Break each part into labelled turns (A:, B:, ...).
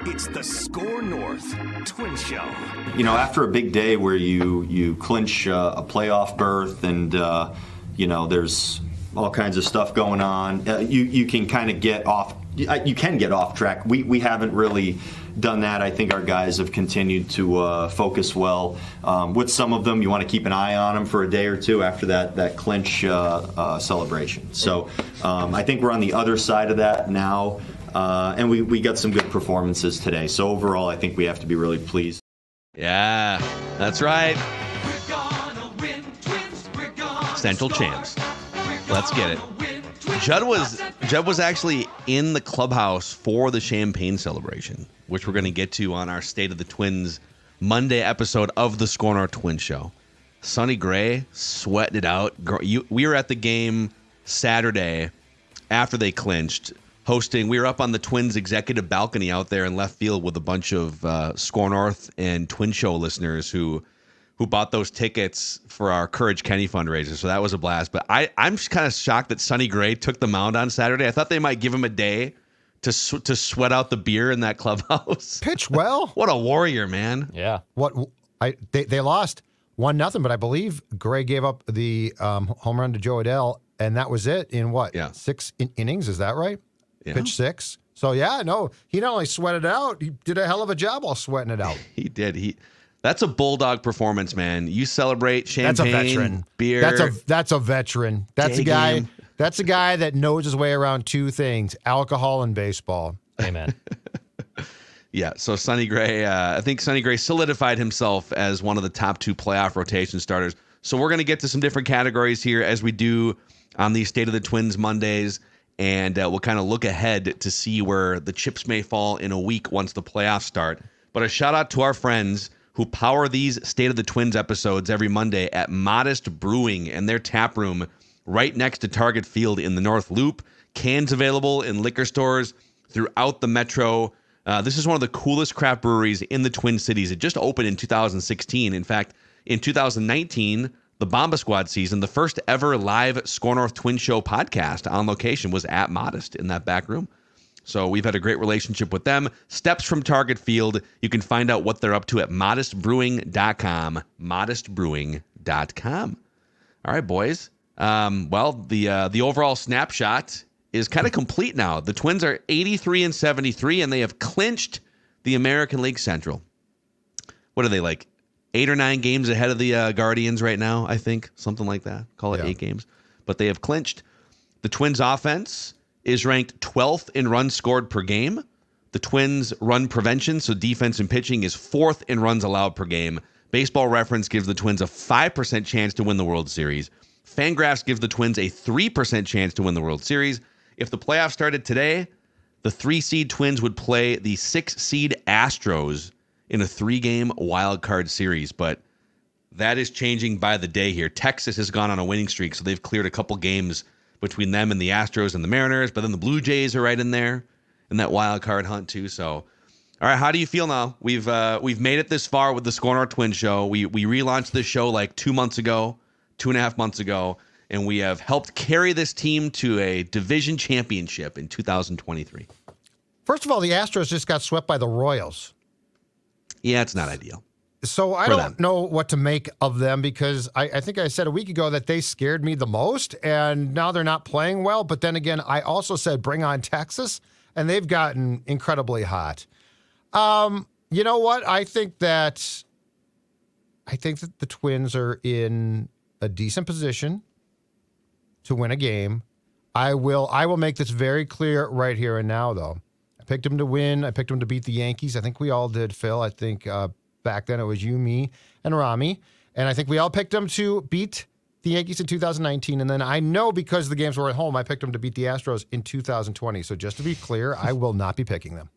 A: It's the SKOR North Twin Show.
B: You know, after a big day where you clinch a playoff berth and, there's all kinds of stuff going on, you can kind of get off. You can get off track. We haven't really done that. I think our guys have continued to focus well. With some of them, you want to keep an eye on them for a day or two after that clinch celebration. So I think we're on the other side of that now, and we got some good performances today. So overall, I think we have to be really pleased.
C: Yeah, that's right. Central champs. Let's get it. Judd was actually in the clubhouse for the champagne celebration, which we're going to get to on our State of the Twins Monday episode of the SKOR North Twin Show. Sonny Gray sweating it out. We were at the game Saturday after they clinched, hosting. We were up on the Twins executive balcony out there in left field with a bunch of SKOR North and Twin Show listeners who bought those tickets for our Courage Kenny fundraiser. So that was a blast. But I'm kind of shocked that Sonny Gray took the mound on Saturday. I thought they might give him a day to sweat out the beer in that clubhouse.
D: Pitch well.
C: What a warrior, man.
E: Yeah.
D: They lost 1-0, but I believe Gray gave up the home run to Joe Adele, and that was it in what?
C: Yeah.
D: 6 innings, is that right?
C: Yeah.
D: Pitch 6. So, yeah, no, he not only sweated it out, he did a hell of a job while sweating it out.
C: He did. That's a bulldog performance, man. You celebrate champagne,
D: that's a veteran.
C: Beer.
D: That's a veteran. That's a guy. Game. That's a guy that knows his way around two things: alcohol and baseball.
E: Amen.
C: Yeah. So Sonny Gray, I think Sonny Gray solidified himself as one of the top 2 playoff rotation starters. So we're going to get to some different categories here as we do on the State of the Twins Mondays, and we'll kind of look ahead to see where the chips may fall in a week once the playoffs start. But a shout out to our friends who power these State of the Twins episodes every Monday at Modest Brewing and their tap room right next to Target Field in the North Loop. Cans available in liquor stores throughout the metro. This is one of the coolest craft breweries in the Twin Cities. It just opened in 2016. In fact, in 2019, the Bomba Squad season, the first ever live SKOR North Twin Show podcast on location was at Modest in that back room. So we've had a great relationship with them. Steps from Target Field. You can find out what they're up to at modestbrewing.com. Modestbrewing.com. All right, boys. The overall snapshot is kind of complete now. The Twins are 83-73, and they have clinched the American League Central. What are they, like 8 or 9 games ahead of the Guardians right now, I think? Something like that. Call it 8 games. But they have clinched. The Twins' offense is ranked 12th in runs scored per game. The Twins' run prevention, so defense and pitching, is 4th in runs allowed per game. Baseball Reference gives the Twins a 5% chance to win the World Series. Fangraphs gives the Twins a 3% chance to win the World Series. If the playoffs started today, the 3-seed Twins would play the 6-seed Astros in a 3-game wild card series. But that is changing by the day here. Texas has gone on a winning streak, so they've cleared a couple games between them and the Astros and the Mariners, but then the Blue Jays are right in there in that wild card hunt too. So, all right, how do you feel now? We've made it this far with the SKOR North Twin Show. We relaunched this show like 2 months ago, 2.5 months ago, and we have helped carry this team to a division championship in 2023.
D: First of all, the Astros just got swept by the Royals.
C: Yeah, it's not ideal.
D: So I don't know what to make of them because I think I said a week ago that they scared me the most, and now they're not playing well. But then again, I also said bring on Texas, and they've gotten incredibly hot. You know what? I think that the Twins are in a decent position to win a game. I will make this very clear right here and now, though. I picked them to win. I picked them to beat the Yankees. I think we all did, Phil. I think back then it was you, me, and Rami. And I think we all picked them to beat the Yankees in 2019. And then I know because the games were at home, I picked them to beat the Astros in 2020. So just to be clear, I will not be picking them.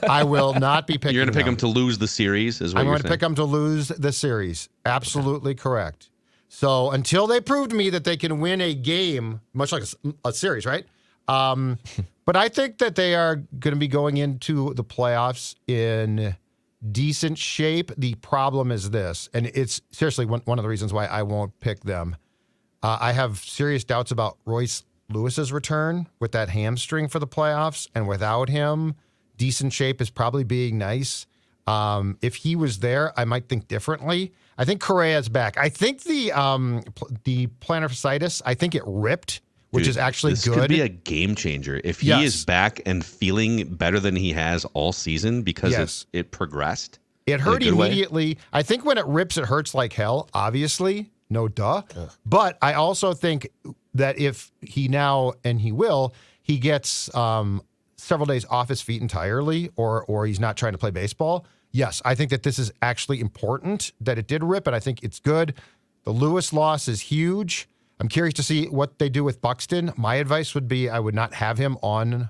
D: I will not be picking them.
C: You're going to pick them to lose the series, is what
D: I'm
C: you're
D: going to pick them to lose the series. Absolutely correct. So until they prove to me that they can win a game, much like a series, right? But I think that they are going to be going into the playoffs in decent shape. The problem is this, and it's seriously one of the reasons why I won't pick them. I have serious doubts about Royce Lewis's return with that hamstring for the playoffs, and without him, decent shape is probably being nice. If he was there, I might think differently. I think Correa's back. I think the plantar fasciitis, I think it ripped, which is actually
C: this
D: good.
C: This could be a game changer. If he is back and feeling better than he has all season because it progressed.
D: It hurt immediately. I think when it rips, it hurts like hell, obviously. No duh. But I also think that if he now, and he will, he gets several days off his feet entirely, or he's not trying to play baseball. Yes, I think that this is actually important that it did rip, and I think it's good. The Lewis loss is huge. I'm curious to see what they do with Buxton. My advice would be I would not have him on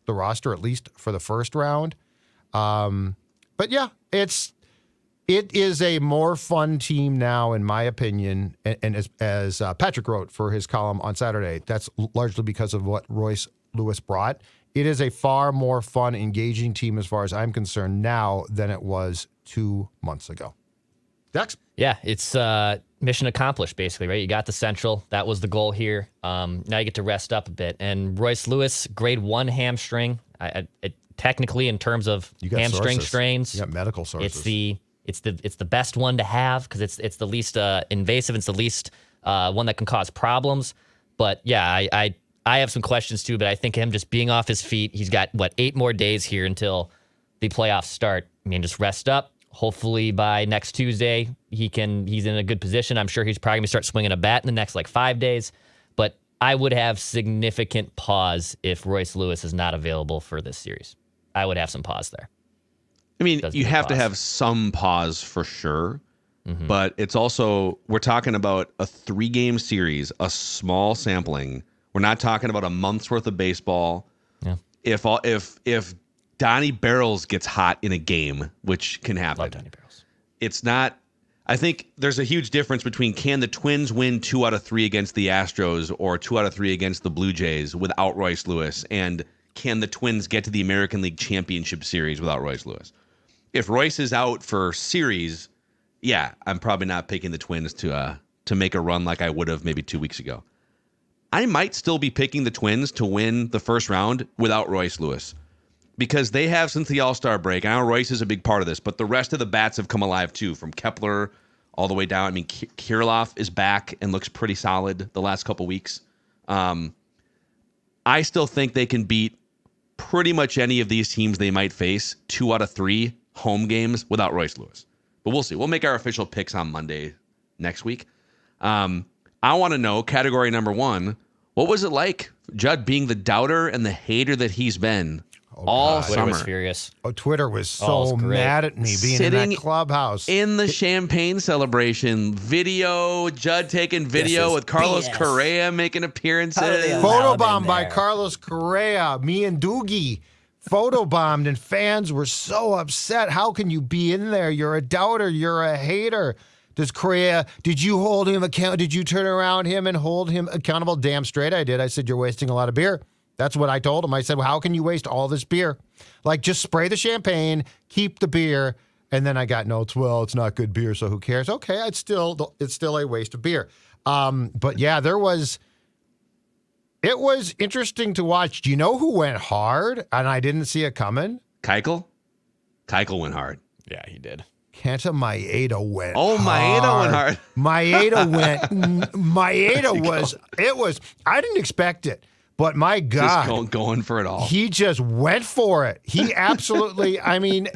D: the roster, at least for the first round. But yeah, it is a more fun team now, in my opinion. And as Patrick wrote for his column on Saturday, that's largely because of what Royce Lewis brought. It is a far more fun, engaging team as far as I'm concerned now than it was 2 months ago. Dex?
E: Yeah, it's mission accomplished, basically, right? You got the Central. That was the goal here. Now you get to rest up a bit. And Royce Lewis, grade 1 hamstring. Technically, in terms of hamstring strains,
D: you got medical sources.
E: It's the best one to have because it's the least invasive. It's the least one that can cause problems. But yeah, I have some questions too. But I think him just being off his feet, he's got 8 more days here until the playoffs start. I mean, just rest up. Hopefully by next Tuesday he's in a good position. I'm sure he's probably gonna start swinging a bat in the next 5 days. But I would have significant pause if Royce Lewis is not available for this series. I would have some pause there.
C: I mean, you have to have some pause for sure, but it's also, we're talking about a 3-game series, a small sampling. We're not talking about a month's worth of baseball.
E: Yeah.
C: If Donnie Barrels gets hot in a game, which can happen,
E: Love Donnie Barrels.
C: It's not. I think there's a huge difference between can the Twins win 2 out of 3 against the Astros or 2 out of 3 against the Blue Jays without Royce Lewis, and can the Twins get to the American League Championship Series without Royce Lewis? If Royce is out for series, yeah, I'm probably not picking the Twins to make a run like I would have maybe 2 weeks ago. I might still be picking the Twins to win the first round without Royce Lewis because they have, since the All-Star break, and I know Royce is a big part of this, but the rest of the bats have come alive too, from Kepler all the way down. I mean, Kirilloff is back and looks pretty solid the last couple weeks. I still think they can beat pretty much any of these teams they might face 2 out of 3 home games without Royce Lewis. But we'll see. We'll make our official picks on Monday next week. I want to know, category number 1, what was it like, Judd, being the doubter and the hater that he's been all
E: Twitter
C: summer?
E: was furious.
D: Twitter was so mad at me being in that clubhouse.
C: In the champagne celebration, Judd taking video with Carlos Correa making appearances.
D: Photobombed by Carlos Correa. Me and Doogie photobombed, and fans were so upset. How can you be in there? You're a doubter. You're a hater. Does Correa, did you hold him accountable? Did you turn around him and hold him accountable? Damn straight I did. I said, you're wasting a lot of beer. That's what I told him. I said, well, how can you waste all this beer? Just spray the champagne, keep the beer. And then I got notes, well, it's not good beer, so who cares? Okay, it's still a waste of beer. But yeah, it was interesting to watch. Do you know who went hard and I didn't see it coming?
C: Keuchel? Keuchel went hard.
E: Yeah, he did.
D: Kenta Maeda went
C: hard. Maeda went hard.
D: Maeda I didn't expect it, but my God.
C: Just going for it all.
D: He just went for it. He absolutely, I mean,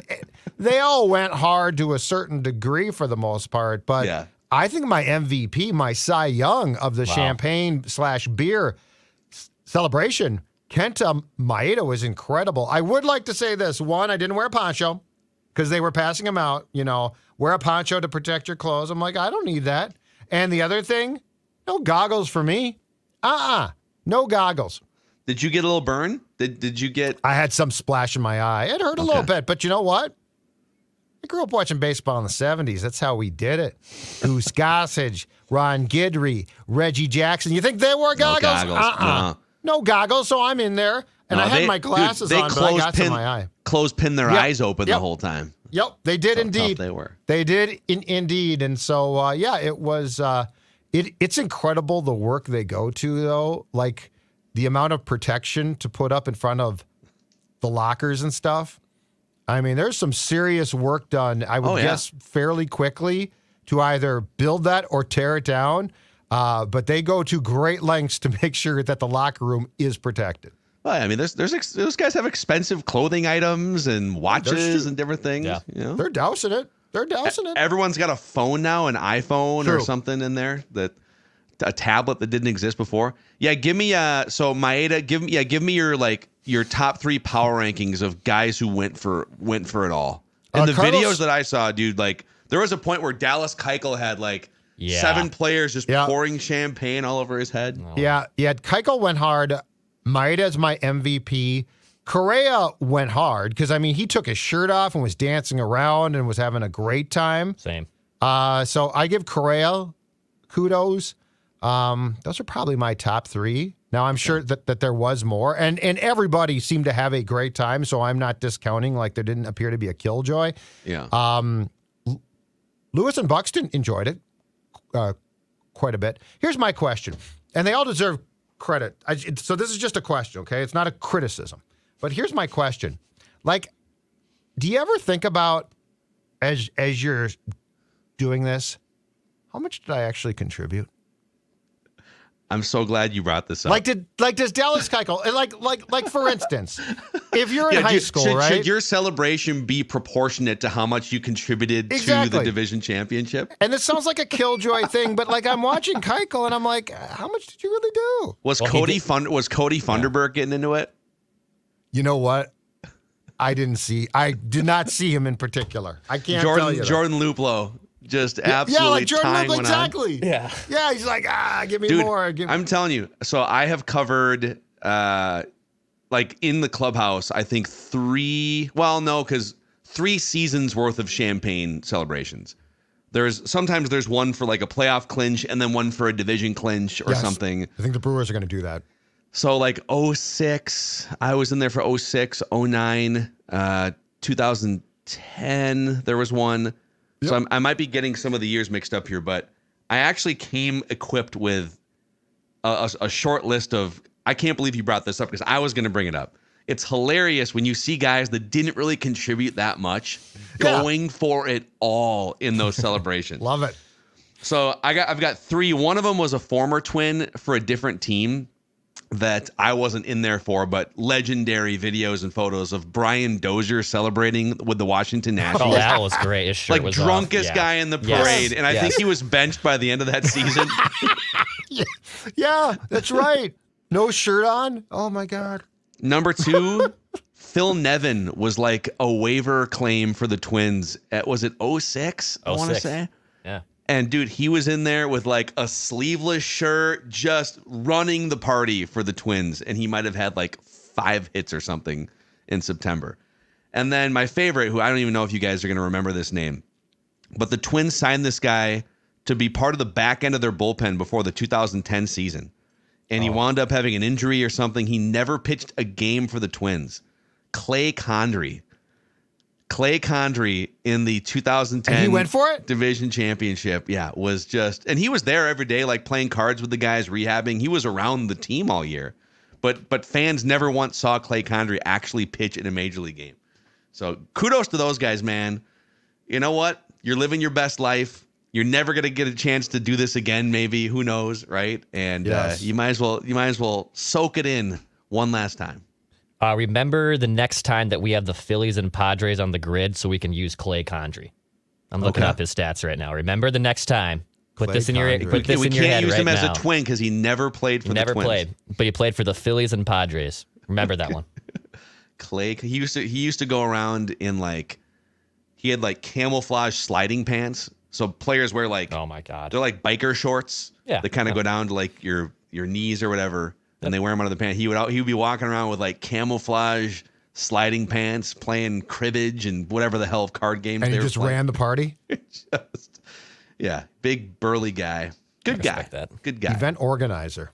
D: they all went hard to a certain degree for the most part, but yeah. I think my MVP, my Cy Young of the champagne/beer celebration, Kenta Maeda was incredible. I would like to say this. One, I didn't wear a poncho, because they were passing them out, wear a poncho to protect your clothes. I'm like, I don't need that. And the other thing, no goggles for me. No goggles.
C: Did you get a little burn? Did you get...
D: I had some splash in my eye. It hurt a little bit, but you know what? I grew up watching baseball in the 70s. That's how we did it. Goose Gossage, Ron Guidry, Reggie Jackson. You think they wore goggles? No goggles, so I'm in there. And I had my glasses on, but I got to my eye.
C: Clothespin their eyes open the whole time.
D: Yep, they did indeed.
C: They were.
D: They did indeed. And so, it was, it's incredible the work they go to, though. The amount of protection to put up in front of the lockers and stuff, I mean, there's some serious work done, I would guess, fairly quickly to either build that or tear it down. But they go to great lengths to make sure that the locker room is protected.
C: Well, I mean, those guys have expensive clothing items and watches and different things.
E: Yeah.
C: You know?
D: They're dousing it.
C: Everyone's got a phone now, an iPhone
D: True.
C: or something in there, a tablet that didn't exist before. Yeah, give me so Maeda, give me your top 3 power rankings of guys who went for it all. And the
D: Carlos,
C: videos that I saw, dude, like there was a point where Dallas Keuchel had 7 players just pouring champagne all over his head.
E: Oh.
D: Yeah. Keuchel went hard. Maeda's my MVP. Correa went hard because, I mean, he took his shirt off and was dancing around and was having a great time.
E: Same.
D: So I give Correa kudos. Those are probably my top 3. Now, I'm sure that there was more. And everybody seemed to have a great time, so I'm not discounting like there didn't appear to be a killjoy.
C: Yeah.
D: Lewis and Buxton enjoyed it quite a bit. Here's my question, and they all deserve credit. So this is just a question, okay? It's not a criticism. But here's my question. Do you ever think about, as you're doing this, how much did I actually contribute?
C: I'm so glad you brought this up.
D: Does Dallas Keuchel, like for instance, if you're in high school, right?
C: Should your celebration be proportionate to how much you contributed to the division championship?
D: And this sounds like a killjoy thing, but I'm watching Keuchel and I'm like, how much did you really do?
C: Was Cody Funderburg getting into it?
D: You know what? I did not see him in particular. I can't tell you that.
C: Jordan Luplo. Just absolutely tying one
D: exactly.
C: on.
D: Yeah, he's like, give me
C: Dude,
D: more.
C: I'm telling you. So I have covered, in the clubhouse, I think 3 seasons worth of champagne celebrations. Sometimes there's one for a playoff clinch and then one for a division clinch or something.
D: I think the Brewers are going to do that.
C: So 06, I was in there for 06, 09, 2010, there was one. Yep. So I might be getting some of the years mixed up here, but I actually came equipped with a short list of, I can't believe you brought this up because I was going to bring it up. It's hilarious when you see guys that didn't really contribute that much going for it all in those celebrations.
D: Love it.
C: So I've got 3. One of them was a former Twin for a different team that I wasn't in there for, but legendary videos and photos of Brian Dozier celebrating with the Washington Nationals.
E: Oh, that was great. His shirt was
C: drunkest
E: off.
C: guy in the parade, and I think he was benched by the end of that season.
D: Yeah, that's right. No shirt on. Oh my God.
C: Number 2, Phil Nevin was a waiver claim for the Twins. Was it 06? I want to say.
E: Yeah.
C: And dude, he was in there with a sleeveless shirt, just running the party for the Twins. And he might have had 5 hits or something in September. And then my favorite, who I don't even know if you guys are going to remember this name, but the Twins signed this guy to be part of the back end of their bullpen before the 2010 season. And he wound up having an injury or something. He never pitched a game for the Twins. Clay Condrey. Clay Condrey in the 2010
D: and he went for it?
C: Division Championship. Yeah, was just, and he was there every day, playing cards with the guys, rehabbing. He was around the team all year. But fans never once saw Clay Condrey actually pitch in a major league game. So kudos to those guys, man. You know what? You're living your best life. You're never going to get a chance to do this again, maybe. Who knows, right? And you might as well soak it in one last time.
E: Remember the next time that we have the Phillies and Padres on the grid so we can use Clay Condrey. I'm looking up his stats right now. Remember the next time. Put this in your head right now.
C: We can't use him as a Twin because he never played for the Twins.
E: Never played, but he played for the Phillies and Padres. Remember that one.
C: Clay, he used to go around in he had camouflage sliding pants. So players wear
E: oh my God,
C: they're biker shorts.
E: Yeah,
C: they kind of go down to your knees or whatever. And they wear them under the pants. He would be walking around with camouflage sliding pants, playing cribbage and whatever the hell of card games.
D: And
C: they
D: he just
C: playing.
D: ran the party.
C: Big burly guy, good guy, good guy.
D: Event organizer.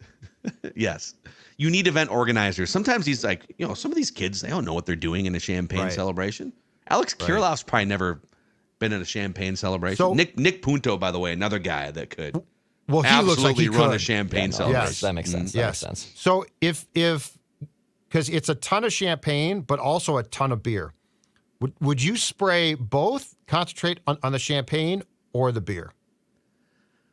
C: Yes, you need event organizers. Sometimes he's some of these kids, they don't know what they're doing in a champagne celebration. Alex Kirilloff's probably never been in a champagne celebration. So, Nick Punto, by the way, another guy that could.
D: Well, he looks like he
C: run
D: could.
C: a champagne celebration.
E: That makes sense. That makes sense.
D: So if because it's a ton of champagne, but also a ton of beer. Would you spray both, concentrate on the champagne or the beer?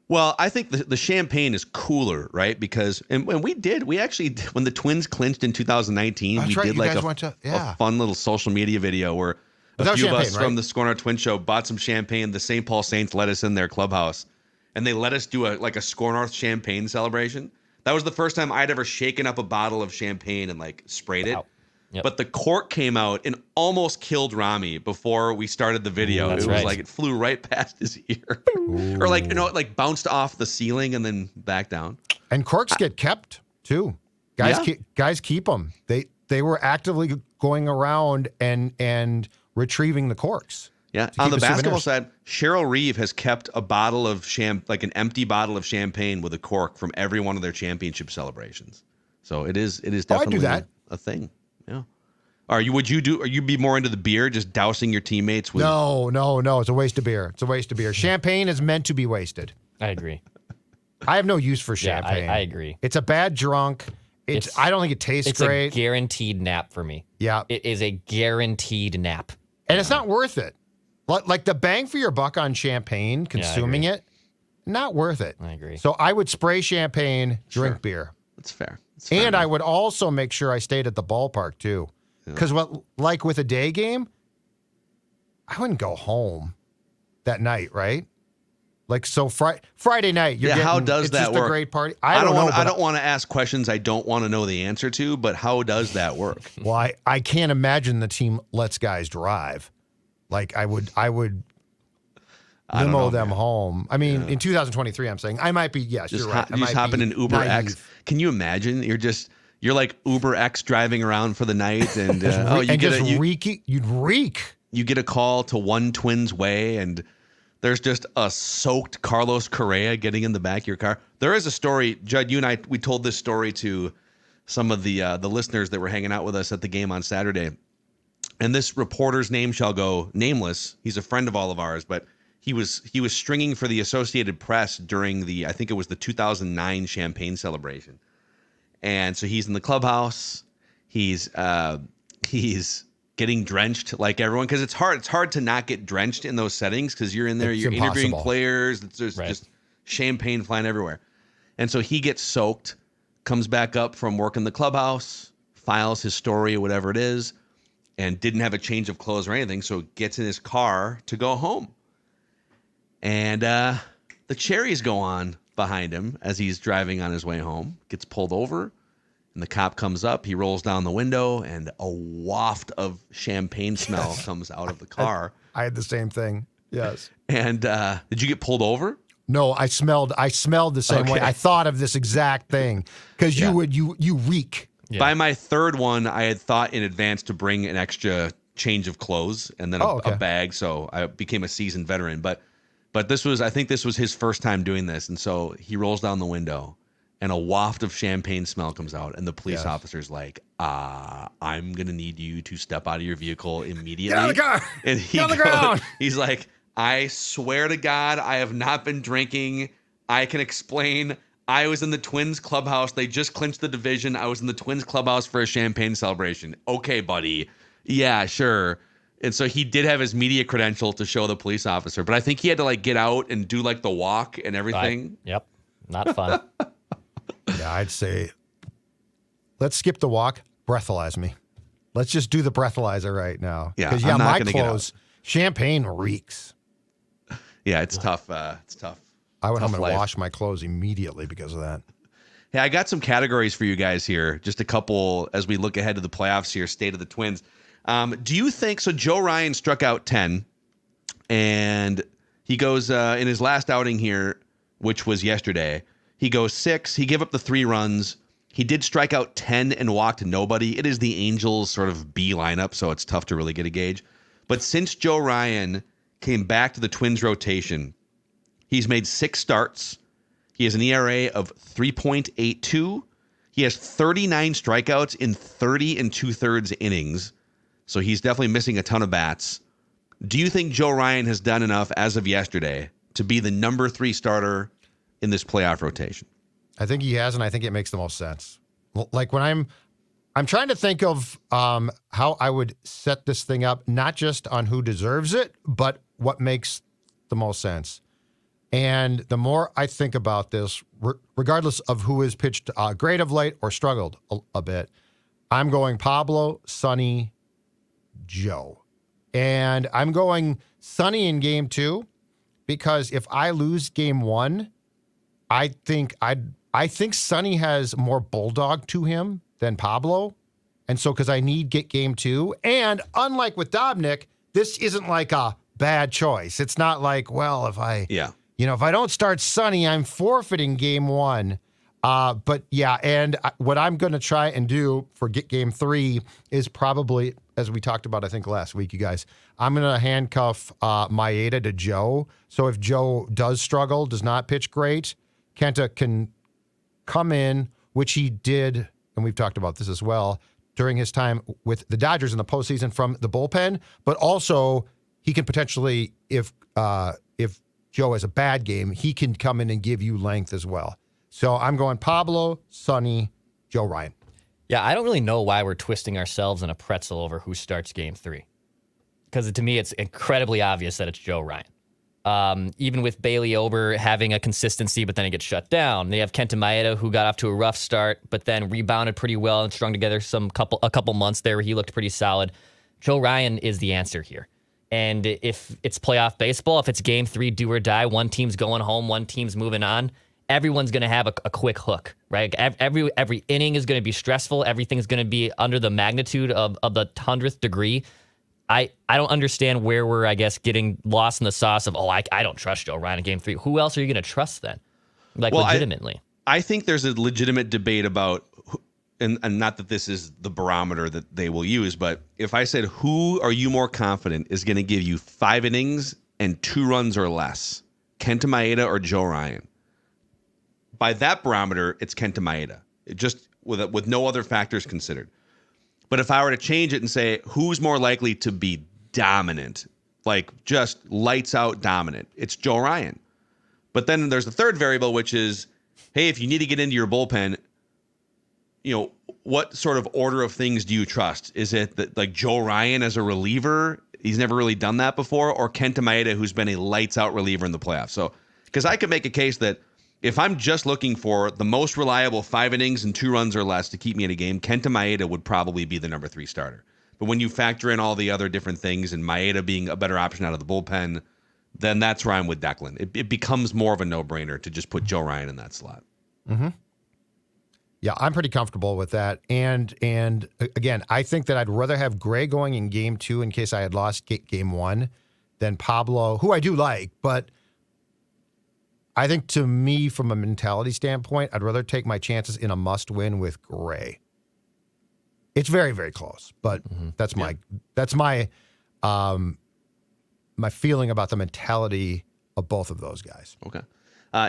C: Well, I think the champagne is cooler, right? Because and we actually when the Twins clinched in 2019,
D: That's
C: we
D: right,
C: did
D: you
C: like
D: guys went to-
C: a fun little social media video where a few of us from the SKOR North Twin Show bought some champagne. The St. Paul Saints let us in their clubhouse, and they let us do a SKOR North champagne celebration. That was the first time I'd ever shaken up a bottle of champagne and like sprayed it.
E: Wow. Yep.
C: But the cork came out and almost killed Rami before we started the video.
E: That's
C: it was
E: right.
C: like it flew right past his ear. Or like, it like bounced off the ceiling and then back down.
D: And corks get kept too. Guys keep them. They were actively going around and retrieving the corks.
C: Yeah. On the basketball side, Cheryl Reeve has kept a bottle of an empty bottle of champagne with a cork from every one of their championship celebrations. So it is definitely a thing. Yeah. Are you be more into the beer, just dousing your teammates with?
D: No. It's a waste of beer. Champagne is meant to be wasted.
E: I agree.
D: I have no use for champagne.
E: I agree.
D: It's a bad drunk. I don't think it tastes great.
E: It's a guaranteed nap for me.
D: Yeah.
E: It is a guaranteed nap.
D: And it's not worth it. Like the bang for your buck on champagne, consuming it, not worth it.
E: I agree.
D: So I would spray champagne, drink beer.
C: That's fair.
D: And I would also make sure I stayed at the ballpark too. Because with a day game, I wouldn't go home that night, right? Like, so Friday night,
C: how does that work?
D: A great party.
C: I don't want to ask questions I don't want to know the answer to, but how does that work?
D: Well, I can't imagine the team lets guys drive. Like, I would limo them home. I mean, in 2023, I'm saying I might be. Yes, you're right.
C: You just hop in an Uber X. Can you imagine? You're like Uber X driving around for the night, and
D: you'd reek.
C: You get a call to One Twins Way, and there's just a soaked Carlos Correa getting in the back of your car. There is a story, Judd. You and I, we told this story to some of the listeners that were hanging out with us at the game on Saturday. And this reporter's name shall go nameless. He's a friend of all of ours, but he was stringing for the Associated Press during I think it was the 2009 champagne celebration. And so he's in the clubhouse. He's getting drenched like everyone, because it's hard to not get drenched in those settings, because you're in there, you're interviewing players. There's just champagne flying everywhere. And so he gets soaked, comes back up from working the clubhouse, files his story or whatever it is, and didn't have a change of clothes or anything, so gets in his car to go home. And the cherries go on behind him as he's driving on his way home, gets pulled over, and the cop comes up. He rolls down the window, and a waft of champagne smell comes out of the car.
D: I had the same thing. Yes.
C: And did you get pulled over?
D: No, I smelled the same way. I thought of this exact thing, because you reek.
C: Yeah. By my third one, I had thought in advance to bring an extra change of clothes and then a bag, so I became a seasoned veteran. But I think this was his first time doing this, and so he rolls down the window, and a waft of champagne smell comes out, and the police officer's like, I'm gonna need you to step out of your vehicle immediately.
D: Get out of the car!
C: And
D: Get on the ground!
C: He's like, I swear to God, I have not been drinking. I can explain. I was in the Twins clubhouse. They just clinched the division. I was in the Twins clubhouse for a champagne celebration. Okay, buddy. Yeah, sure. And so he did have his media credential to show the police officer, but I think he had to get out and do the walk and everything.
E: Yep. Not fun.
D: Yeah, I'd say let's skip the walk. Breathalyze me. Let's just do the breathalyzer right now.
C: Yeah,
D: because my clothes, champagne reeks.
C: Yeah, it's tough. It's tough.
D: I went home and washed my clothes immediately because of that.
C: Hey, I got some categories for you guys here. Just a couple as we look ahead to the playoffs here, state of the Twins. Do you think, so Joe Ryan struck out 10, and he goes in his last outing here, which was yesterday, he goes 6. He gave up the 3 runs. He did strike out 10 and walked nobody. It is the Angels sort of B lineup, so it's tough to really get a gauge. But since Joe Ryan came back to the Twins rotation, he's made 6 starts. He has an ERA of 3.82. He has 39 strikeouts in 30 2/3 innings. So he's definitely missing a ton of bats. Do you think Joe Ryan has done enough as of yesterday to be the number 3 starter in this playoff rotation?
D: I think he has, and I think it makes the most sense. Like when I'm trying to think of how I would set this thing up, not just on who deserves it, but what makes the most sense. And the more I think about this, regardless of who has pitched great of late or struggled a bit, I'm going Pablo, Sonny, Joe. And I'm going Sonny in game 2 because if I lose game 1, I think Sonny has more bulldog to him than Pablo. And so because I need game 2. And unlike with Dobnik, this isn't like a bad choice. It's not like, well, if I don't start Sonny, I'm forfeiting game 1. But yeah, and what I'm going to try and do for game 3 is probably, as we talked about, I think last week, you guys, I'm going to handcuff Maeda to Joe. So if Joe does struggle, does not pitch great, Kenta can come in, which he did, and we've talked about this as well, during his time with the Dodgers in the postseason from the bullpen. But also, he can potentially, if Joe has a bad game, he can come in and give you length as well. So I'm going Pablo, Sonny, Joe Ryan.
E: Yeah, I don't really know why we're twisting ourselves in a pretzel over who starts game 3. Because to me, it's incredibly obvious that it's Joe Ryan. Even with Bailey Ober having a consistency, but then it gets shut down. They have Kenta Maeda, who got off to a rough start, but then rebounded pretty well and strung together a couple months there where he looked pretty solid. Joe Ryan is the answer here. And if it's playoff baseball, if it's game 3, do or die, one team's going home, one team's moving on, everyone's going to have a quick hook, right? Every inning is going to be stressful. Everything's going to be under the magnitude of the 100th degree. I don't understand where we're, I guess, getting lost in the sauce of, I don't trust Joe Ryan in game 3. Who else are you going to trust then? Legitimately.
C: I think there's a legitimate debate about, and not that this is the barometer that they will use, but if I said, who are you more confident is going to give you 5 innings and 2 runs or less, Kenta Maeda or Joe Ryan? By that barometer, it's Kenta Maeda, just with no other factors considered. But if I were to change it and say, who's more likely to be dominant, like just lights out dominant, it's Joe Ryan. But then there's the third variable, which is, hey, if you need to get into your bullpen, what sort of order of things do you trust? Is it that like Joe Ryan as a reliever? He's never really done that before, or Kenta Maeda, who's been a lights out reliever in the playoffs. So, because I could make a case that if I'm just looking for the most reliable 5 innings and 2 runs or less to keep me in a game, Kenta Maeda would probably be the number 3 starter. But when you factor in all the other different things and Maeda being a better option out of the bullpen, then that's where I'm with Declan. It becomes more of a no-brainer to just put Joe Ryan in that slot.
D: Mm-hmm. Yeah, I'm pretty comfortable with that. And again, I think that I'd rather have Gray going in game 2 in case I had lost game 1 than Pablo, who I do like, but I think to me, from a mentality standpoint, I'd rather take my chances in a must-win with Gray. It's very, very close, but that's my my feeling about the mentality of both of those guys.
C: Okay.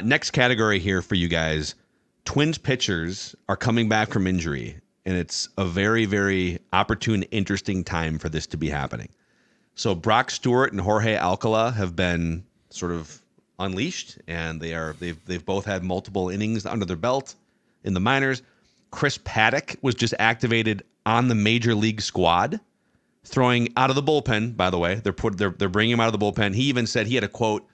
C: Next category here for you guys. Twins pitchers are coming back from injury, and it's a very, very opportune, interesting time for this to be happening. So Brock Stewart and Jorge Alcala have been sort of unleashed, and they've both had multiple innings under their belt in the minors. Chris Paddock was just activated on the major league squad, throwing out of the bullpen. By the way, they're bringing him out of the bullpen. He even said he had a quote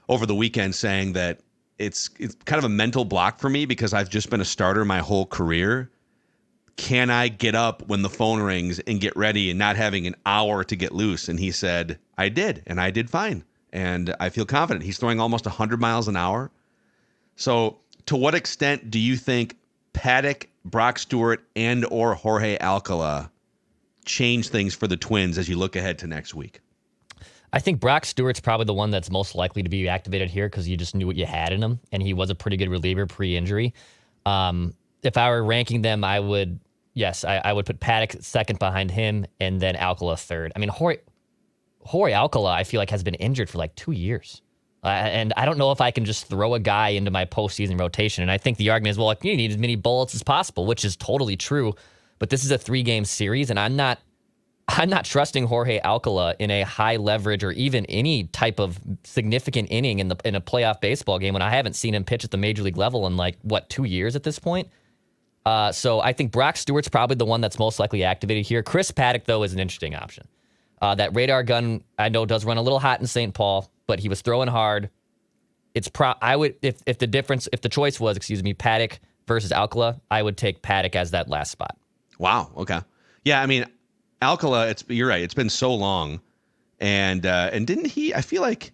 C: over the weekend saying that it's kind of a mental block for me because I've just been a starter my whole career. Can I get up when the phone rings and get ready and not having an hour to get loose? And he said, I did, and I did fine. And I feel confident. He's throwing almost 100 miles an hour. So to what extent do you think Paddock, Brock Stewart, and or Jorge Alcala change things for the Twins as you look ahead to next week?
E: I think Brock Stewart's probably the one that's most likely to be activated here because you just knew what you had in him, and he was a pretty good reliever pre-injury. If I were ranking them, I would put Paddock second behind him and then Alcala third. I mean, Jorge Alcala, I feel like, has been injured for like 2 years. And I don't know if I can just throw a guy into my postseason rotation. And I think the argument is, well, you need as many bullets as possible, which is totally true. But this is a 3-game series, and I'm not trusting Jorge Alcala in a high leverage or even any type of significant inning in a playoff baseball game when I haven't seen him pitch at the major league level in 2 years at this point. So I think Brock Stewart's probably the one that's most likely activated here. Chris Paddock, though, is an interesting option. That radar gun, I know, does run a little hot in St. Paul, but he was throwing hard. It's I would if the choice was, Paddock versus Alcala, I would take Paddock as that last spot.
C: Wow. Okay. Yeah. I mean, Alcala. You're right. It's been so long, and didn't he? I feel like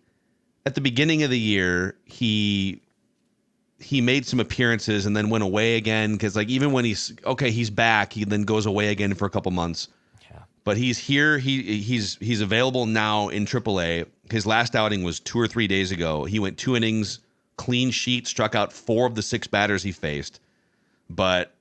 C: at the beginning of the year he made some appearances and then went away again because like even when he's back, he then goes away again for a couple months. Yeah. But he's here. He's available now in AAA. His last outing was 2 or 3 days ago. He went 2 innings, clean sheet, struck out 4 of the 6 batters he faced. But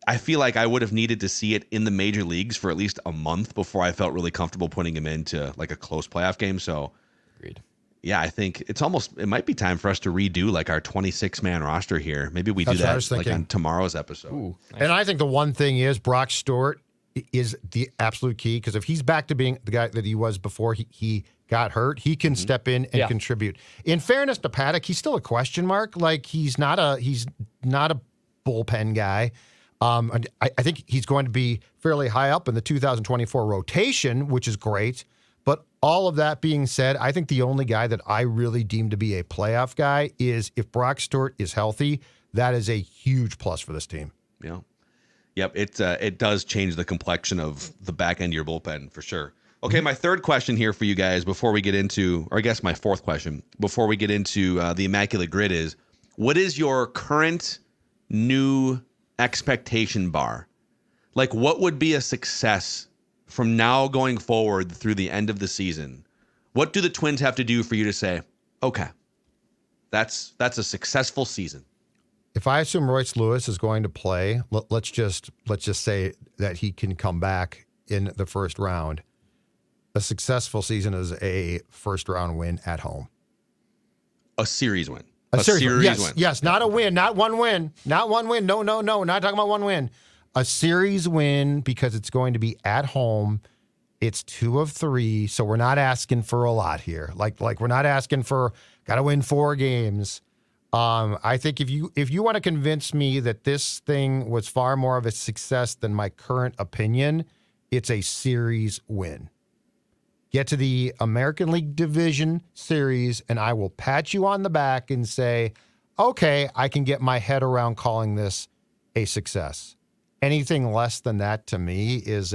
C: I feel like I would have needed to see it in the major leagues for at least a month before I felt really comfortable putting him into like a close playoff game. So,
E: agreed.
C: Yeah, I think it might be time for us to redo like our 26-man roster here. Maybe we do that like on tomorrow's episode.
E: Ooh, nice.
D: And I think the one thing is Brock Stewart is the absolute key because if he's back to being the guy that he was before he got hurt, he can step in and contribute. In fairness to Paddock, he's still a question mark. Like he's not a bullpen guy. I think he's going to be fairly high up in the 2024 rotation, which is great. But all of that being said, I think the only guy that I really deem to be a playoff guy is if Brock Stewart is healthy, that is a huge plus for this team.
C: Yeah. Yep. It does change the complexion of the back end of your bullpen for sure. Okay. My third question here for you guys before we get into, or I guess my fourth question before we get into the Immaculate Grid is, what is your current new expectation bar? Like what would be a success from now going forward through the end of the season? What do the Twins have to do for you to say, okay, that's a successful season?
D: If I assume Royce Lewis is going to play, let's just say that he can come back in the first round. A successful season is a first round win at home.
C: A series win.
D: A series
C: win.
D: Yes, not a win, not one win. Not one win. No, not talking about one win. A series win because it's going to be at home. It's 2 of 3, so we're not asking for a lot here. Like we're not asking for got to win 4 games. I think if you want to convince me that this thing was far more of a success than my current opinion, it's a series win. Get to the American League Division Series, and I will pat you on the back and say, okay, I can get my head around calling this a success. Anything less than that to me is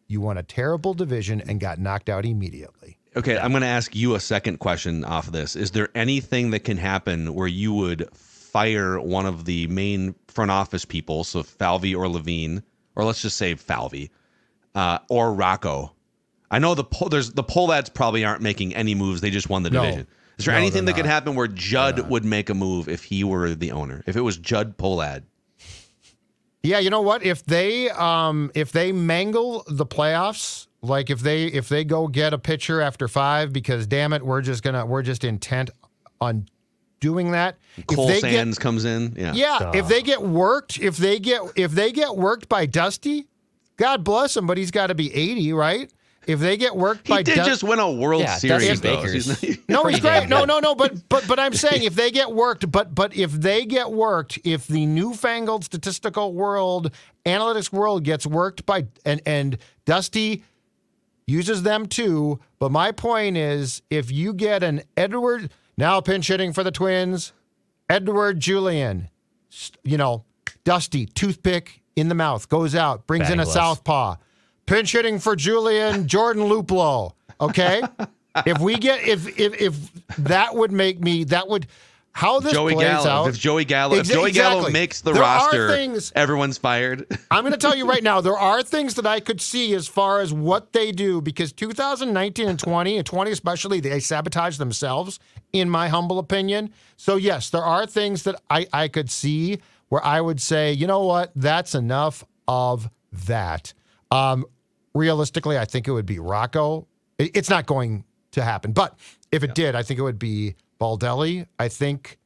D: you won a terrible division and got knocked out immediately.
C: Okay, I'm going to ask you a second question off of this. Is there anything that can happen where you would fire one of the main front office people, so Falvey or Levine, or let's just say Falvey, or Rocco? I know the poll ads probably aren't making any moves. They just won the division. Is there anything that could happen where Judd would make a move if he were the owner? If it was Judd Pohlad?
D: Yeah, you know what? If they mangle the playoffs, like if they go get a pitcher after 5 because damn it, we're just intent on doing that.
C: Cole Sands comes in. Yeah.
D: If they get worked, if they get worked by Dusty, God bless him, but he's got to be 80, right? If they get worked by
C: Dusty, he did just win a World Series.
D: No, he's great. No. But I'm saying if they get worked, but if they get worked, if the newfangled statistical world, analytics world gets worked by and Dusty uses them too. But my point is, if you get an Edward now pinch hitting for the Twins, Edward Julian, Dusty toothpick in the mouth goes out, brings in a southpaw. Pinch hitting for Julian, Jordan Luplow. Okay, if that would make me how this
C: Joey
D: plays
C: Gallo.
D: out.
C: If Joey Gallo makes the roster, everyone's fired.
D: I'm going to tell you right now, there are things that I could see as far as what they do because 2019 and 20 especially, they sabotage themselves, in my humble opinion. So yes, there are things that I could see where I would say, you know what, that's enough of that. Realistically, I think it would be Rocco. It's not going to happen. But if it did, I think it would be Baldelli. I think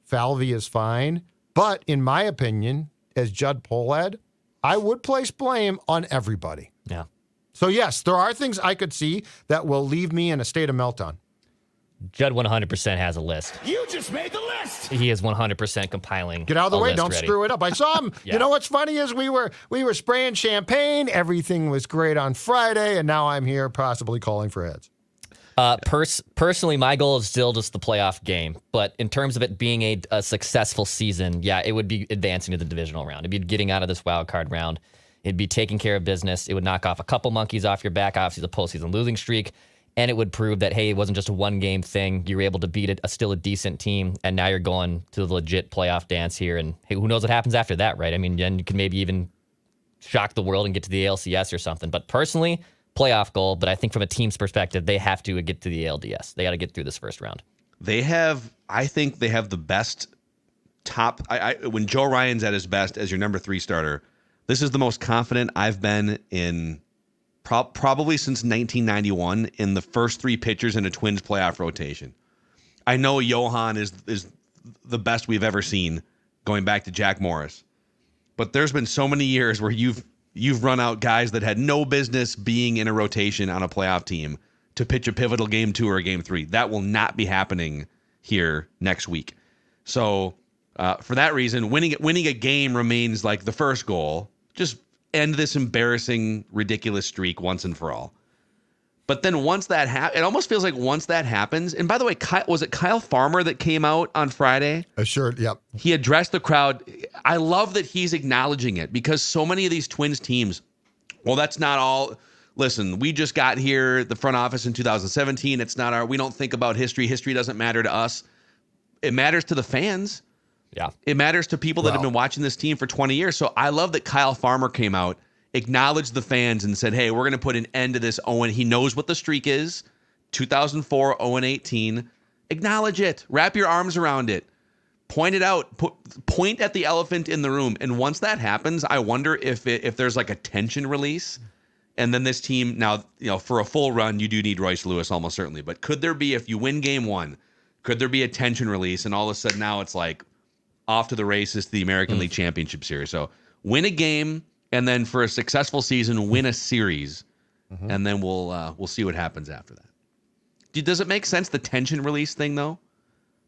D: Falvey is fine. But in my opinion, as Judd Pohlad, I would place blame on everybody.
E: Yeah.
D: So, yes, there are things I could see that will leave me in a state of meltdown.
E: Judd 100% has a list.
A: You just made the list.
E: He is 100% compiling.
D: Get out of the
E: a
D: way.
E: list
D: Don't
E: ready.
D: screw it up. I saw him.
E: Yeah.
D: You know what's funny is we were spraying champagne. Everything was great on Friday, and now I'm here possibly calling for heads.
E: Personally, my goal is still just the playoff game. But in terms of it being a successful season, yeah, it would be advancing to the divisional round. It'd be getting out of this wild card round. It'd be taking care of business. It would knock off a couple monkeys off your back, obviously the postseason losing streak. And it would prove that, hey, it wasn't just a one-game thing. You were able to beat still a decent team, and now you're going to the legit playoff dance here. And hey, who knows what happens after that, right? I mean, then you can maybe even shock the world and get to the ALCS or something. But personally, playoff goal. But I think from a team's perspective, they have to get to the ALDS. They got to get through this first round.
C: I think they have the best top. When Joe Ryan's at his best as your number 3 starter, this is the most confident I've been in probably since 1991 in the first 3 pitchers in a Twins playoff rotation. I know Johan is the best we've ever seen going back to Jack Morris. But there's been so many years where you've run out guys that had no business being in a rotation on a playoff team to pitch a pivotal game 2 or a game 3. That will not be happening here next week. So for that reason, winning a game remains like the first goal. Just end this embarrassing, ridiculous streak once and for all. But then once that it almost feels like once that happens, and by the way, was it Kyle Farmer that came out on Friday?
D: Sure, yep.
C: He addressed the crowd. I love that he's acknowledging it because so many of these Twins teams, well, that's not all. Listen, we just got here, the front office in 2017. It's not we don't think about history. History doesn't matter to us. It matters to the fans.
E: Yeah.
C: It matters to people that have been watching this team for 20 years. So I love that Kyle Farmer came out, acknowledged the fans, and said, hey, we're going to put an end to this. Owen, he knows what the streak is. 2004, 0-18. Acknowledge it. Wrap your arms around it. Point it out. Point at the elephant in the room. And once that happens, I wonder if there's like a tension release. And then this team, now, for a full run, you do need Royce Lewis almost certainly. But could there be, if you win game 1, could there be a tension release? And all of a sudden now it's like off to the races to the American League Championship Series. So win a game, and then for a successful season, win a series, and then we'll see what happens after that. Does it make sense, the tension release thing, though?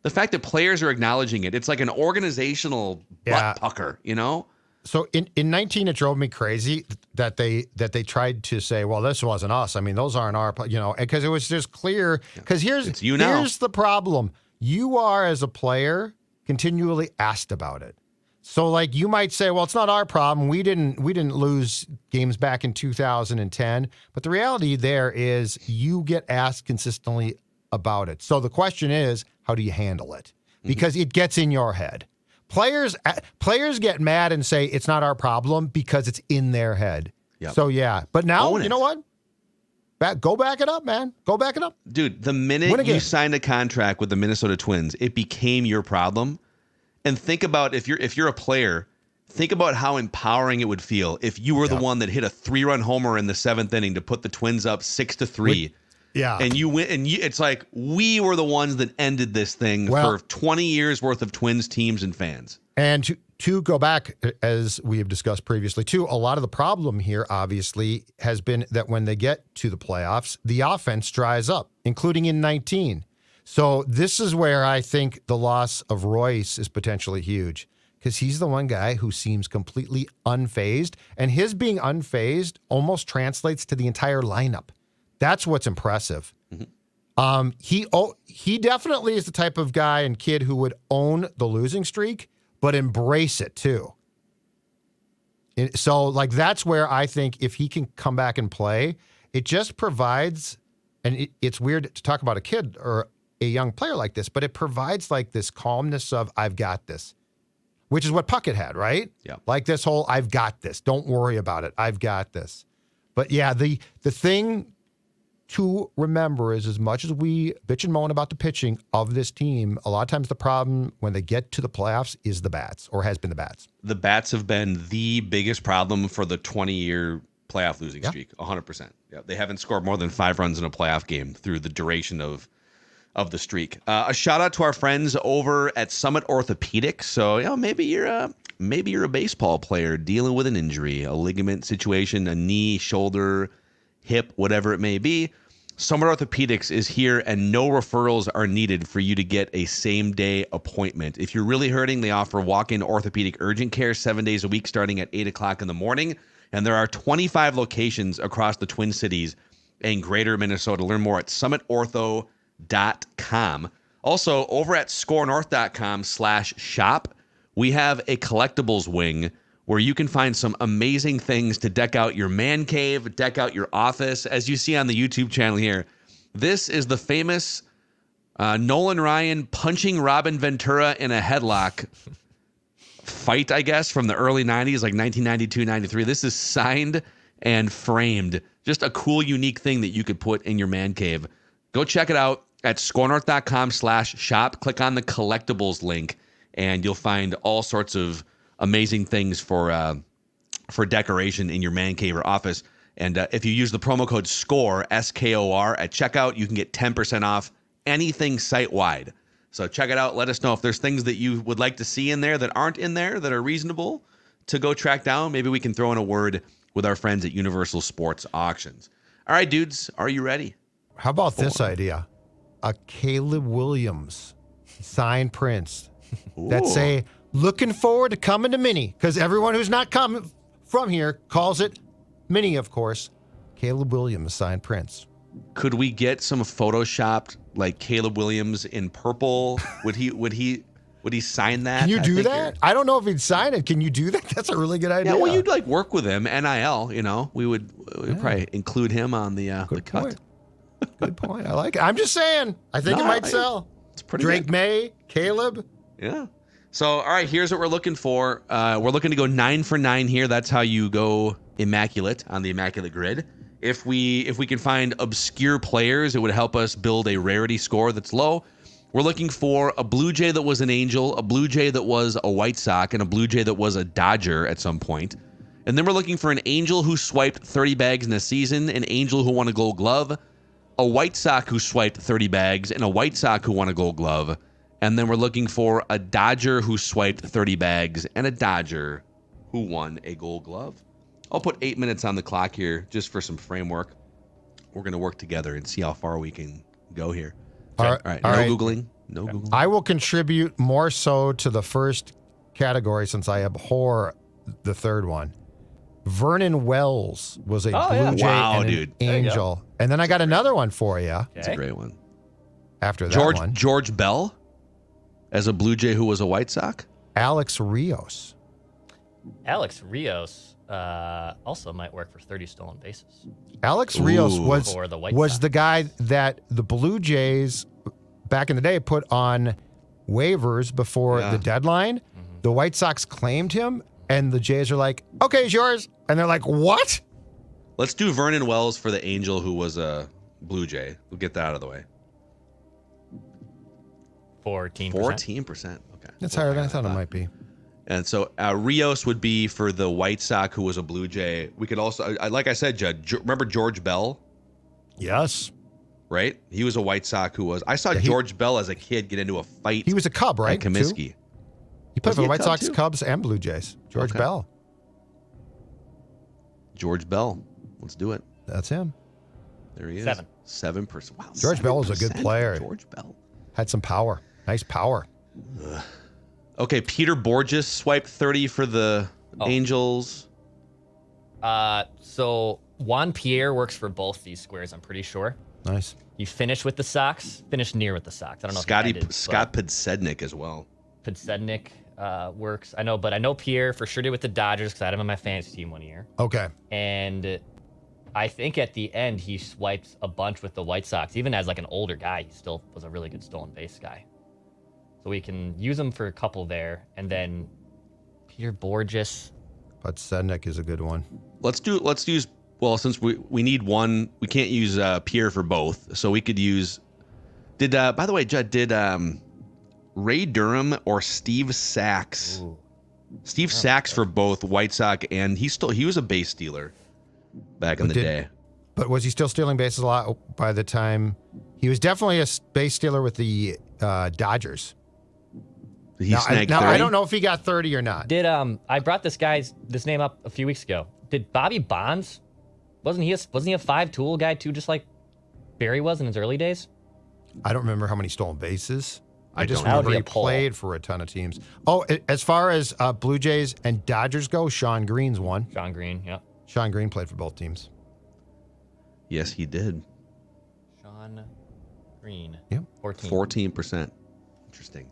C: The fact that players are acknowledging it, it's like an organizational butt pucker,
D: So in 19, it drove me crazy that they tried to say, well, this wasn't us. I mean, those aren't our, because it was just clear. Because here's the problem. You are, as a player, continually asked about it. So, like, you might say, well, it's not our problem. We didn't lose games back in 2010. But the reality there is you get asked consistently about it. So the question is, how do you handle it? Because it gets in your head. Players get mad and say it's not our problem because it's in their head. Yep. So, yeah. But now, you know what? Go back it up, man. Go back it up.
C: Dude, the minute you signed a contract with the Minnesota Twins, it became your problem. And think about if you're a player, think about how empowering it would feel if you were the one that hit a 3-run homer in the 7th inning to put the Twins up 6-3.
D: Yeah.
C: And you win, and it's like we were the ones that ended this thing for 20 years worth of Twins teams and fans.
D: And to go back, as we have discussed previously, too, a lot of the problem here, obviously, has been that when they get to the playoffs, the offense dries up, including in 19. So this is where I think the loss of Royce is potentially huge, because he's the one guy who seems completely unfazed, and his being unfazed almost translates to the entire lineup. That's what's impressive. He definitely is the type of guy and kid who would own the losing streak, but embrace it too. So, like, that's where I think if he can come back and play, it just provides, and it's weird to talk about a kid or a young player like this, but it provides like this calmness of, I've got this, which is what Puckett had, right?
C: Yeah.
D: Like this whole, I've got this. Don't worry about it. I've got this. But yeah, the thing to remember is, as much as we bitch and moan about the pitching of this team, a lot of times the problem when they get to the playoffs is the bats, or has been the bats.
C: The bats have been the biggest problem for the 20-year playoff losing streak, 100%. Yeah, they haven't scored more than 5 runs in a playoff game through the duration of the streak. A shout out to our friends over at Summit Orthopedics. So, maybe you're a baseball player dealing with an injury, a ligament situation, a knee, shoulder, hip, whatever it may be. Summit Orthopedics is here, and no referrals are needed for you to get a same-day appointment. If you're really hurting, they offer walk-in orthopedic urgent care 7 days a week starting at 8 o'clock in the morning. And there are 25 locations across the Twin Cities and greater Minnesota. Learn more at summitortho.com. Also, over at scorenorth.com/shop, we have a collectibles wing where you can find some amazing things to deck out your man cave, deck out your office. As you see on the YouTube channel here, this is the famous Nolan Ryan punching Robin Ventura in a headlock fight, I guess, from the early 90s, like 1992, 93. This is signed and framed. Just a cool, unique thing that you could put in your man cave. Go check it out at scorenorth.com/shop. Click on the collectibles link, and you'll find all sorts of amazing things for decoration in your man cave or office. And if you use the promo code SKOR, SKOR, at checkout, you can get 10% off anything site-wide. So check it out. Let us know if there's things that you would like to see in there that aren't in there that are reasonable to go track down. Maybe we can throw in a word with our friends at Universal Sports Auctions. All right, dudes, are you ready?
D: How about this idea? A Caleb Williams signed prints that say, looking forward to coming to Mini, because everyone who's not coming from here calls it Mini, of course. Caleb Williams signed prints.
C: Could we get some photoshopped like Caleb Williams in purple? Would he sign that?
D: Can you do that? I don't know if he'd sign it. Can you do that? That's a really good idea.
C: Yeah, well, you'd like work with him, NIL. You know, we'd probably include him on the cut.
D: Point. Good point. I like it. I'm just saying. I think it might sell.
C: It's pretty
D: Drake
C: good.
D: May, Caleb.
C: Yeah. So, all right, here's what we're looking for. We're looking to go 9 for 9 here. That's how you go immaculate on the Immaculate Grid. If we can find obscure players, it would help us build a rarity score that's low. We're looking for a Blue Jay that was an Angel, a Blue Jay that was a White Sox, and a Blue Jay that was a Dodger at some point. And then we're looking for an Angel who swiped 30 bags in a season, an Angel who won a Gold Glove, a White Sox who swiped 30 bags, and a White Sox who won a Gold Glove. And then we're looking for a Dodger who swiped 30 bags and a Dodger who won a Gold Glove. I'll put 8 minutes on the clock here just for some framework. We're going to work together and see how far we can go here. Okay. All right. No Googling. No Googling.
D: I will contribute more so to the first category since I abhor the third one. Vernon Wells was a Blue Jay and an Angel. And then I got another one for you.
C: Okay. That's a great one.
D: After that one.
C: George Bell as a Blue Jay who was a White Sox.
D: Alex Rios.
E: Alex Rios also might work for 30 stolen bases.
D: Alex Rios was the guy that the Blue Jays back in the day put on waivers before the deadline. Mm-hmm. The White Sox claimed him, and the Jays are like, okay, it's yours. And they're like, what?
C: Let's do Vernon Wells for the Angel who was a Blue Jay. We'll get that out of the way.
E: 14%.
C: 14%. Okay.
D: That's higher than I thought it might be.
C: And so Rios would be for the White Sox who was a Blue Jay. We could also, like I said, Judd, remember George Bell?
D: Yes.
C: Right? He was a White Sox who was. I saw George Bell as a kid get into a fight.
D: He was a Cub, right?
C: At Comiskey.
D: Too? He played for the White Sox, Cubs, and Blue Jays. George Bell.
C: George Bell. Let's do it.
D: That's him.
C: There he is. 7%. Wow.
D: George Bell was a good player.
C: George Bell.
D: Had some power. Nice power.
C: Okay, Peter Borges swiped 30 for the Angels.
E: So Juan Pierre works for both these squares, I'm pretty sure.
D: Nice.
E: You finish with the Sox, finish near with the Sox. I don't know
C: Scott Podsednik as well.
E: Podsednik works. I know, but I know Pierre for sure did with the Dodgers because I had him on my fantasy team one year.
D: Okay.
E: And I think at the end he swiped a bunch with the White Sox. Even as like an older guy, he still was a really good stolen base guy. So we can use him for a couple there, and then Peter Borges.
D: Podsednik is a good one.
C: Let's use. Well, since we need one, we can't use Pierre for both, so we could use. By the way, Judd, did Ray Durham or Steve Sachs?
E: Ooh.
C: Steve Sachs for both White Sox, and he was a base stealer back in the day.
D: But was he still stealing bases a lot by the time? He was definitely a base stealer with the Dodgers.
C: He snagged 30?
D: I don't know if he got 30 or not.
E: Did I brought this name up a few weeks ago. Did Bobby Bonds wasn't he a 5-tool guy too, just like Barry was in his early days?
D: I don't remember how many stolen bases. I just
C: don't.
E: That would
D: remember
E: be
D: he
E: a poll.
D: played for a ton of teams. Oh, as far as Blue Jays and Dodgers go, Sean Green's one.
E: John Green, yep.
D: Sean Green played for both teams.
C: Yes, he did.
E: Sean Green.
D: Yep.
C: 14%. Interesting.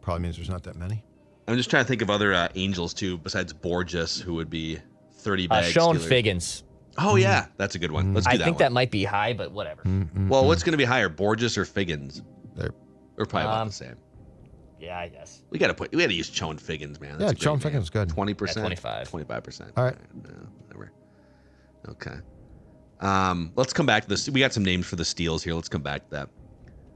D: Probably means there's not that many.
C: I'm just trying to think of other Angels too, besides Borges, who would be 30 bags.
E: Sean
C: Steelers.
E: Figgins.
C: Oh yeah, that's a good one. Let's do
E: I
C: that
E: think
C: one.
E: that might be high, but whatever.
C: Well, what's going to be higher, Borges or Figgins?
D: They're-
C: Or probably about the same.
E: Yeah, I guess.
C: We got to use Choan Figgins, man.
D: Yeah, Choan Figgins is good.
C: 20%,
E: Yeah, 25.
C: 25%.
D: All right.
C: Whatever. Okay. Let's come back to this. We got some names for the Steels here. Let's come back to that.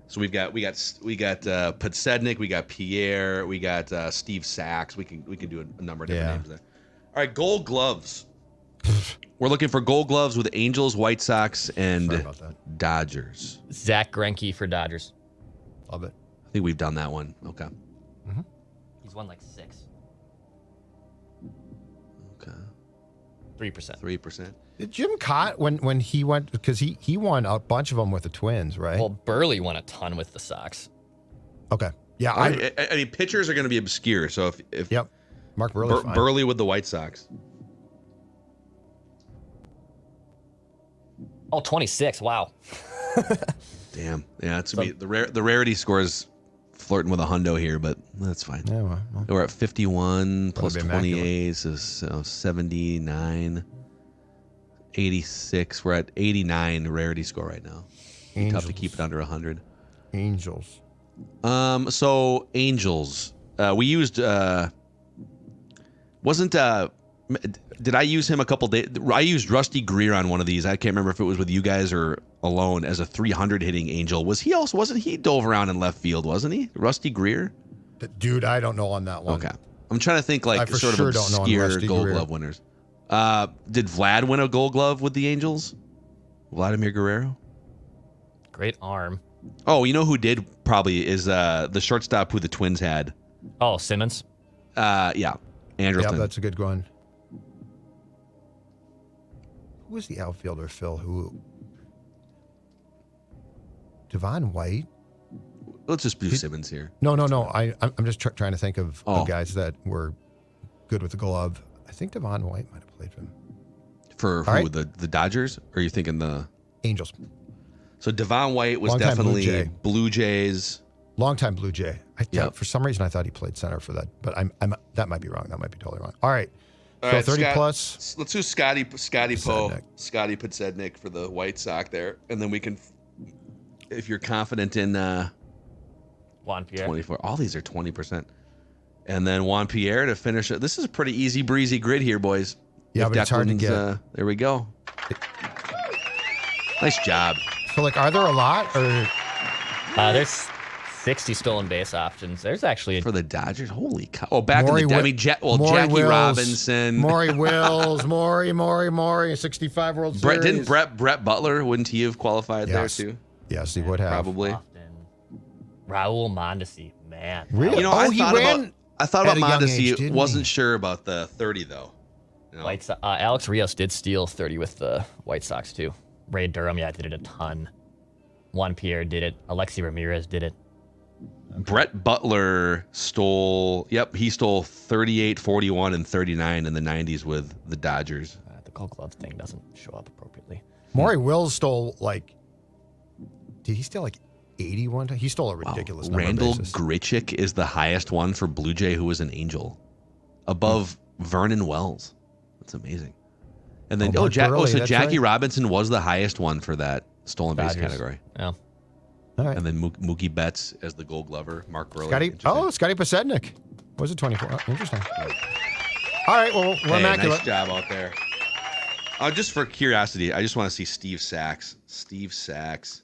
C: So we got Podsednik, we got Pierre, we got Steve Sachs. We can do a number of different names there. All right, Gold Gloves. We're looking for Gold Gloves with Angels, White Sox, and
D: Sorry about that.
C: Dodgers.
E: Zach Greinke for Dodgers.
D: Love it.
C: I think we've done that one. Okay.
E: He's won like 6.
C: Okay.
E: 3%.
C: 3%.
D: Did Jim Cott, when he went, because he won a bunch of them with the Twins, right?
E: Well, Burley won a ton with the Sox.
D: Okay. Yeah.
C: I mean, pitchers are going to be obscure. So if
D: Yep. Mark Burley's fine.
C: Burley with the White Sox.
E: Oh, 26. Wow.
C: Damn. Yeah, it's gonna be the rarity score is flirting with a hundo here, but that's fine.
D: Yeah, well,
C: We're at 51 plus
D: be immaculate.
C: 28, so 79, 86. We're at 89 rarity score right now. Tough to keep it under 100.
D: Angels.
C: So Angels. We used did I use him a couple days? I used Rusty Greer on one of these. I can't remember if it was with you guys or alone as a 300 hitting Angel. Wasn't he dove around in left field, wasn't he? Rusty Greer?
D: Dude, I don't know on that one.
C: Okay. I'm trying to think like
D: I for
C: sort
D: sure
C: of
D: don't know on
C: obscure
D: Rusty
C: Gold
D: Greer.
C: Glove winners. Did Vlad win a Gold Glove with the Angels? Vladimir Guerrero?
E: Great arm.
C: Oh, you know who did probably is the shortstop who the Twins had.
E: Oh, Simmons.
C: Yeah.
D: Yeah,
C: Anderson.
D: that's a good one. Who was the outfielder, Phil? Who? Devon White?
C: Let's just do Simmons here.
D: No. I'm just trying to think of guys that were good with the glove. I think Devon White might have played for him.
C: For who?
D: right.
C: The Dodgers? Or are you thinking the
D: Angels.
C: So Devon White was
D: Longtime Blue
C: definitely
D: Jay.
C: Blue Jays.
D: Longtime Blue Jay.
C: Yep.
D: For some reason, I thought he played center for that, but I'm that might be wrong. That might be totally wrong. All right.
C: All
D: So
C: right,
D: 30
C: Scott,
D: plus.
C: Let's do Scotty
D: Podsednik.
C: Podsednik for the White Sox there, and then we can, if you're confident in
E: Juan Pierre.
C: 24. All these are 20%, and then Juan Pierre to finish it. This is a pretty easy breezy grid here, boys.
D: Yeah,
C: If
D: but it's hard to
C: Declan's,
D: get.
C: there we go. Nice job.
D: So, like, are there a lot or?
E: There's 60 stolen base options. There's actually
C: For the Dodgers, holy cow! Oh, back
D: Maury
C: in the day, I
D: Wi-
C: mean,
D: Maury
C: Jackie
D: Wills,
C: Robinson,
D: Maury Wills, Maury, 65 World Series.
C: Didn't Brett Butler? Wouldn't he have qualified
D: Yes.
C: there too?
D: Yes, he would have.
C: Probably.
E: often. Raul Mondesi. Man.
D: Really?
C: You know,
D: Oh, he
C: I
D: ran
C: thought
D: at
C: about
D: a young age,
C: Mondesi.
D: didn't
C: Wasn't
D: he?
C: sure about the 30 though. You know?
E: White Alex Rios did steal 30 with the White Sox too. Ray Durham, did it a ton. Juan Pierre did it. Alexi Ramirez did it.
C: Brett Butler stole. Yep, he stole 38, 41, and 39 in the 90s with the Dodgers.
E: The Gold Glove thing doesn't show up appropriately.
D: Maury Wills stole like. Did he steal like 81? He stole a ridiculous number
C: Randall
D: of bases.
C: Grichuk is the highest one for Blue Jay, who was an Angel, above Vernon Wells. That's amazing. And then
D: Mark Burley,
C: so
D: that's
C: Jackie
D: right.
C: Robinson was the highest one for that stolen base
E: Dodgers.
C: category.
E: Yeah.
D: All right.
C: And then Mookie Betts as the Gold Glover. Mark Burley.
D: Scotty Podsednik. Was it 24? Oh, interesting. All right, well, we're immaculate.
C: Nice job out there. Just for curiosity, I just want to see Steve Sachs. Steve Sachs.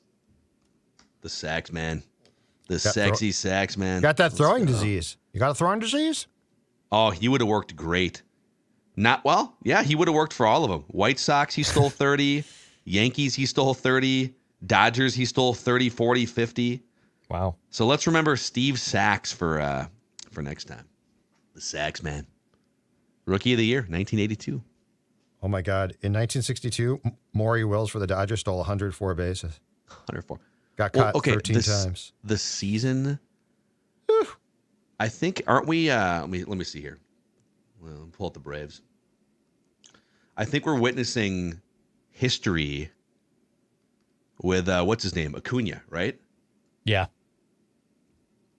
C: The Sachs man. The sexy Sachs man.
D: Got that throwing disease. You got a throwing disease?
C: Oh, he would have worked great. He would have worked for all of them. White Sox, he stole 30. Yankees, he stole 30. Dodgers, he stole 30, 40, 50.
E: Wow.
C: So let's remember Steve Sachs for next time. The Sachs man. Rookie of the year, 1982.
D: Oh, my God. In 1962, Maury Wills for the Dodgers stole 104 bases.
C: 104.
D: Got caught 13 times.
C: The season, I think, aren't we? Let me see here. Well, pull up the Braves. I think we're witnessing history with what's his name, Acuna, right?
E: Yeah.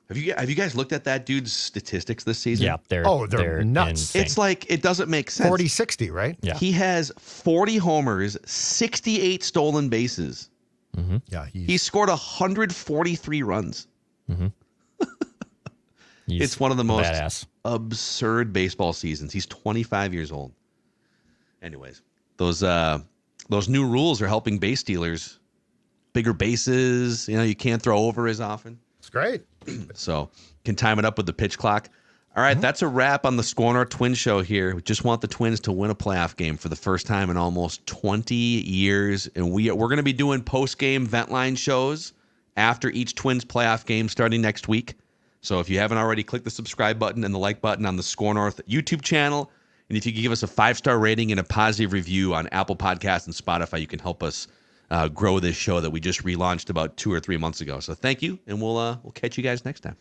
C: Have you guys looked at that dude's statistics this season?
E: Yeah.
D: They're nuts.
E: insane.
C: It's like it doesn't make sense.
D: 40-60, right?
E: Yeah.
C: He has 40 homers, 68 stolen bases.
E: Mm-hmm.
D: Yeah.
C: He scored 143 runs. It's one of the most
E: badass.
C: absurd baseball seasons. He's 25 years old. Anyways, those new rules are helping base stealers. Bigger bases, you can't throw over as often.
D: It's great.
C: So can time it up with the pitch clock. All right, that's a wrap on the SKOR North Twins show here. We just want the Twins to win a playoff game for the first time in almost 20 years. And we're going to be doing post-game vent line shows after each Twins playoff game starting next week. So if you haven't already, click the subscribe button and the like button on the SKOR North YouTube channel. And if you could give us a 5-star rating and a positive review on Apple Podcasts and Spotify, you can help us grow this show that we just relaunched about 2 or 3 months ago. So thank you, and we'll catch you guys next time.